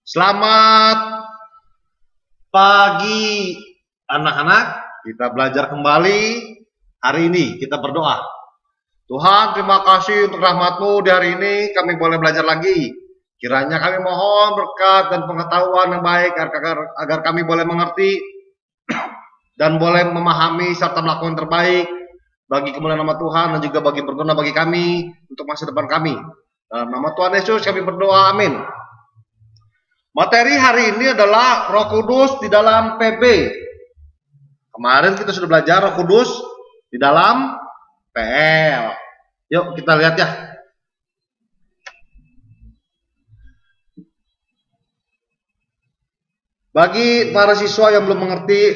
Selamat pagi anak-anak, kita belajar kembali. Hari ini kita berdoa. Tuhan, terima kasih untuk rahmat-Mu di hari ini, kami boleh belajar lagi. Kiranya kami mohon berkat dan pengetahuan yang baik agar kami boleh mengerti dan boleh memahami serta melakukan yang terbaik bagi kemuliaan nama Tuhan dan juga bagi berguna bagi kami untuk masa depan kami. Dalam nama Tuhan Yesus kami berdoa, amin. Materi hari ini adalah Roh Kudus di dalam PB. Kemarin kita sudah belajar Roh Kudus di dalam PL. Yuk kita lihat ya. Bagi para siswa yang belum mengerti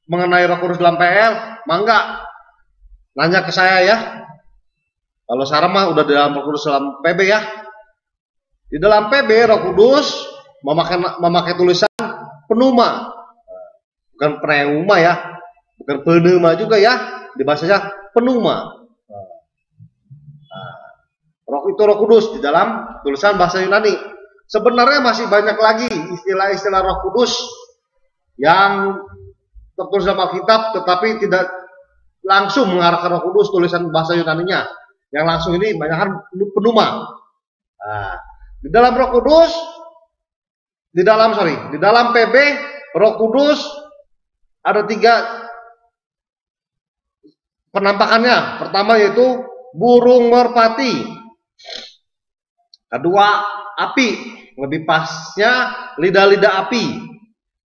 mengenai Roh Kudus dalam PL, mangga nanya ke saya ya. Kalau Sarah mah udah di dalam Roh Kudus dalam PB ya. Di dalam PB Roh Kudus memakai tulisan pneuma, bukan pneuma ya, bukan pneuma juga ya, di bahasanya pneuma. Roh itu Roh Kudus di dalam tulisan bahasa Yunani. Sebenarnya masih banyak lagi istilah-istilah Roh Kudus yang tertulis dalam Alkitab, tetapi tidak langsung mengarah ke Roh Kudus tulisan bahasa Yunaninya. Yang langsung ini banyakkan pneuma. Di dalam Roh Kudus, di dalam PB Roh Kudus ada 3 penampakannya. Pertama yaitu burung merpati. Kedua api, lebih pasnya lidah-lidah api.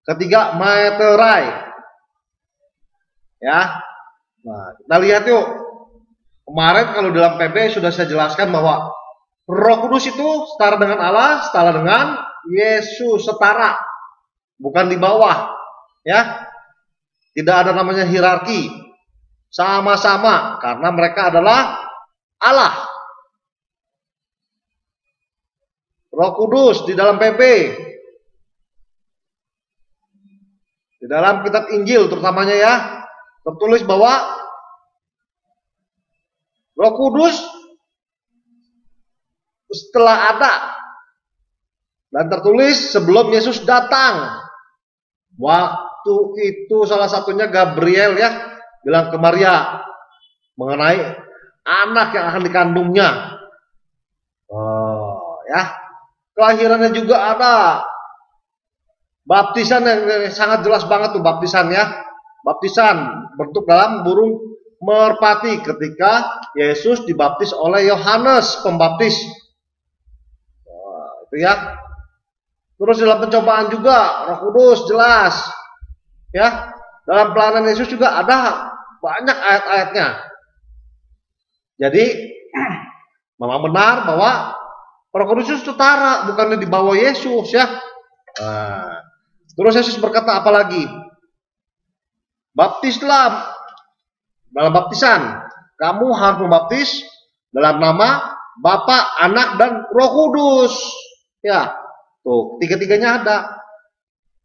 Ketiga meterai. Ya. Nah, kita lihat yuk. Kemarin kalau dalam PB sudah saya jelaskan bahwa Roh Kudus itu setara dengan Allah, setara dengan Yesus, setara, bukan di bawah, ya. Tidak ada namanya hierarki, sama-sama, karena mereka adalah Allah. Roh Kudus di dalam PB, di dalam kitab Injil terutamanya ya, tertulis bahwa Roh Kudus setelah ada dan tertulis sebelum Yesus datang. Waktu itu salah satunya Gabriel ya bilang ke Maria mengenai anak yang akan dikandungnya. Ya, kelahirannya juga ada. Baptisan yang sangat jelas banget tuh baptisan ya. Baptisan bentuk dalam burung merpati ketika Yesus dibaptis oleh Yohanes Pembaptis. Itu ya. Terus dalam pencobaan juga Roh Kudus jelas. Ya. Dalam pelayanan Yesus juga ada banyak ayat-ayatnya. Jadi memang benar bahwa Roh Kudus itu setara, bukannya di bawah Yesus ya. Terus Yesus berkata apa lagi? Baptislah dalam baptisan. Kamu harus membaptis dalam nama Bapa, Anak, dan Roh Kudus. Ya, tuh tiga-tiganya ada.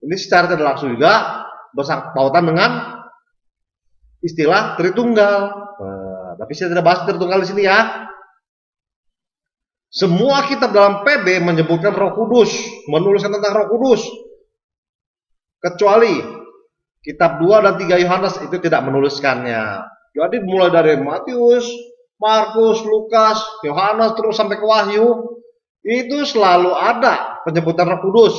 Ini secara tidak langsung juga berpautan dengan istilah Tritunggal. Tapi saya tidak bahas Tritunggal di sini ya. Semua kitab dalam PB menyebutkan Roh Kudus, menuliskan tentang Roh Kudus, kecuali kitab 2 dan 3 Yohanes itu tidak menuliskannya. Jadi mulai dari Matius, Markus, Lukas, Yohanes terus sampai ke Wahyu, itu selalu ada penyebutan Roh Kudus,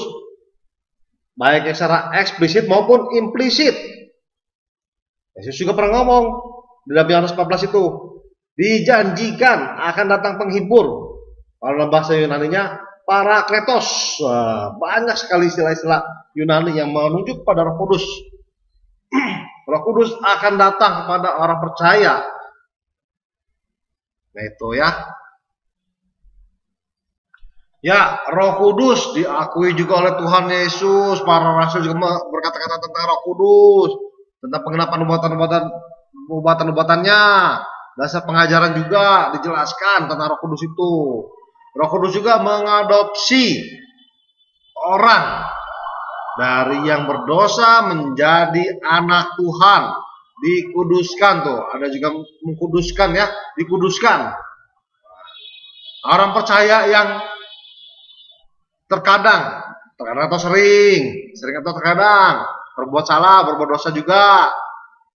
baik yang secara eksplisit maupun implisit. Yesus juga pernah ngomong di dalam Yohanes 14 itu, dijanjikan akan datang penghibur. Kalau dalam bahasa Yunaninya Parakletos. Banyak sekali istilah-istilah Yunani yang menunjuk pada Roh Kudus. Roh Kudus akan datang kepada orang percaya. Nah itu ya. Ya, Roh Kudus diakui juga oleh Tuhan Yesus. Para rasul juga berkata-kata tentang Roh Kudus, tentang pengenapan nubuatan-nubuatannya. Dasar pengajaran juga dijelaskan tentang Roh Kudus itu. Roh Kudus juga mengadopsi orang dari yang berdosa menjadi anak Tuhan. Dikuduskan tuh, ada juga mengkuduskan ya, dikuduskan. Orang percaya yang terkadang Terkadang atau sering atau terkadang berbuat salah, berbuat dosa juga.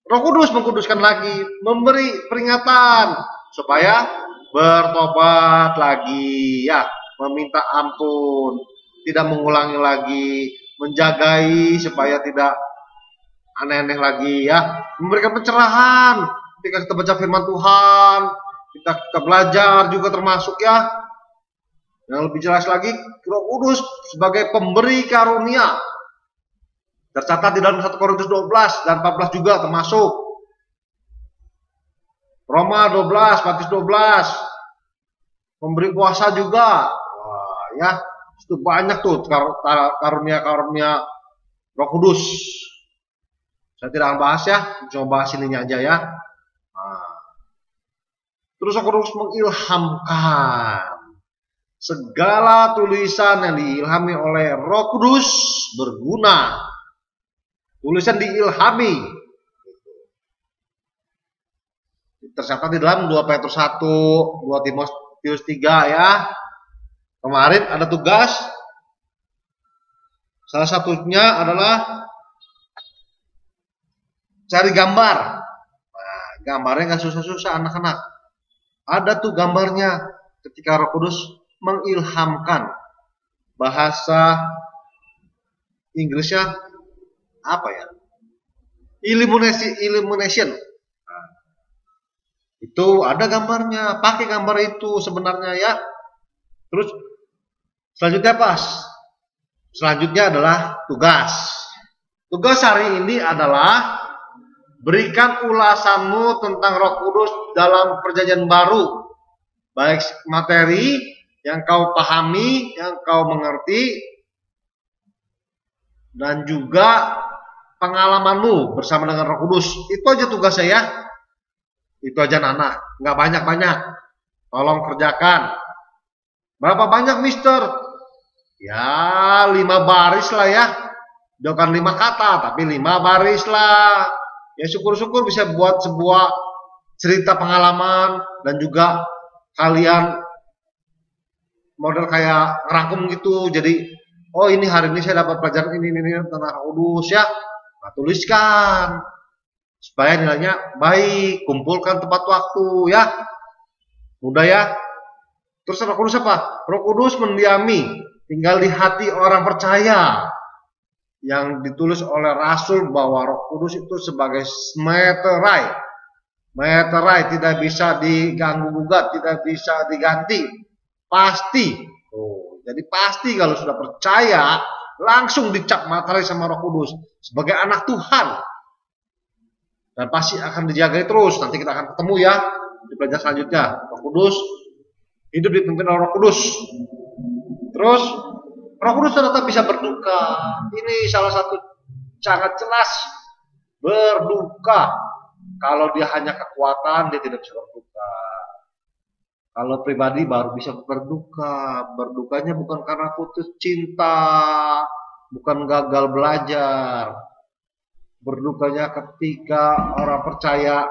Roh Kudus mengkuduskan lagi, memberi peringatan supaya bertobat lagi, ya, meminta ampun, tidak mengulangi lagi, menjagai supaya tidak aneh-aneh lagi, ya, memberikan pencerahan ketika kita baca firman Tuhan, kita belajar juga termasuk, ya. Yang lebih jelas lagi, Roh Kudus sebagai pemberi karunia tercatat di dalam 1 Korintus 12 dan 14 juga termasuk. Roma 12, Matius 12. Memberi kuasa juga. Wah, ya, itu banyak tuh karunia-karunia Roh Kudus. Saya tidak akan bahas, ya, cuma bahas ininya aja, ya. Nah. Terus Roh Kudus mengilhamkan. Segala tulisan yang diilhami oleh Roh Kudus berguna. Tulisan diilhami. Tercatat di dalam 2 Petrus 1, 2 Timotius 3, ya. Kemarin ada tugas. Salah satunya adalah cari gambar. Nah, gambarnya nggak susah-susah anak-anak. Ada tuh gambarnya ketika Roh Kudus mengilhamkan. Bahasa Inggrisnya apa ya? Illumination. Nah, itu ada gambarnya, pakai gambar itu sebenarnya, ya. Terus selanjutnya apa? Selanjutnya adalah tugas. Tugas hari ini adalah berikan ulasanmu tentang Roh Kudus dalam Perjanjian Baru, baik materi yang kau pahami, yang kau mengerti, dan juga pengalamanmu bersama dengan Roh Kudus. Itu aja tugas saya. Itu aja anak, nggak banyak-banyak. Tolong kerjakan. Berapa banyak, Mister? Ya, 5 baris lah, ya. Bukan 5 kata, tapi 5 baris lah. Ya, syukur-syukur bisa buat sebuah cerita pengalaman dan juga kalian model kayak ngerangkum gitu. Jadi, oh, ini hari ini saya dapat pelajaran ini tentang Roh Kudus, ya. Nah, tuliskan supaya nilainya baik, kumpulkan tepat waktu, ya. Mudah, ya. Terus Roh Kudus apa? Roh Kudus mendiami, tinggal di hati orang percaya. Yang ditulis oleh Rasul bahwa Roh Kudus itu sebagai meterai. Meterai tidak bisa diganggu gugat, tidak bisa diganti. Pasti. Oh, jadi pasti kalau sudah percaya, langsung dicap materai sama Roh Kudus sebagai anak Tuhan. Dan pasti akan dijaga terus. Nanti kita akan ketemu, ya, di pelajaran selanjutnya. Roh Kudus hidup dipimpin oleh Roh Kudus. Terus Roh Kudus ternyata bisa berduka. Ini salah satu sangat jelas berduka. Kalau dia hanya kekuatan, dia tidak bisa berduka. Kalau pribadi baru bisa berduka. Berdukanya bukan karena putus cinta, bukan gagal belajar. Berdukanya ketika orang percaya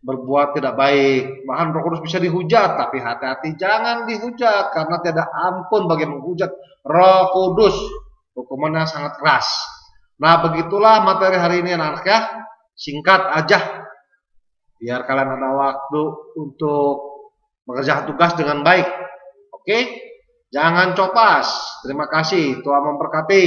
berbuat tidak baik. Bahkan Roh Kudus bisa dihujat, tapi hati-hati jangan dihujat karena tidak ampun bagi menghujat Roh Kudus. Hukumannya sangat keras. Nah, begitulah materi hari ini, anak-anak, ya. Singkat aja. Biar kalian ada waktu untuk mengerjakan tugas dengan baik. Oke? Jangan copas. Terima kasih. Tuhan memberkati.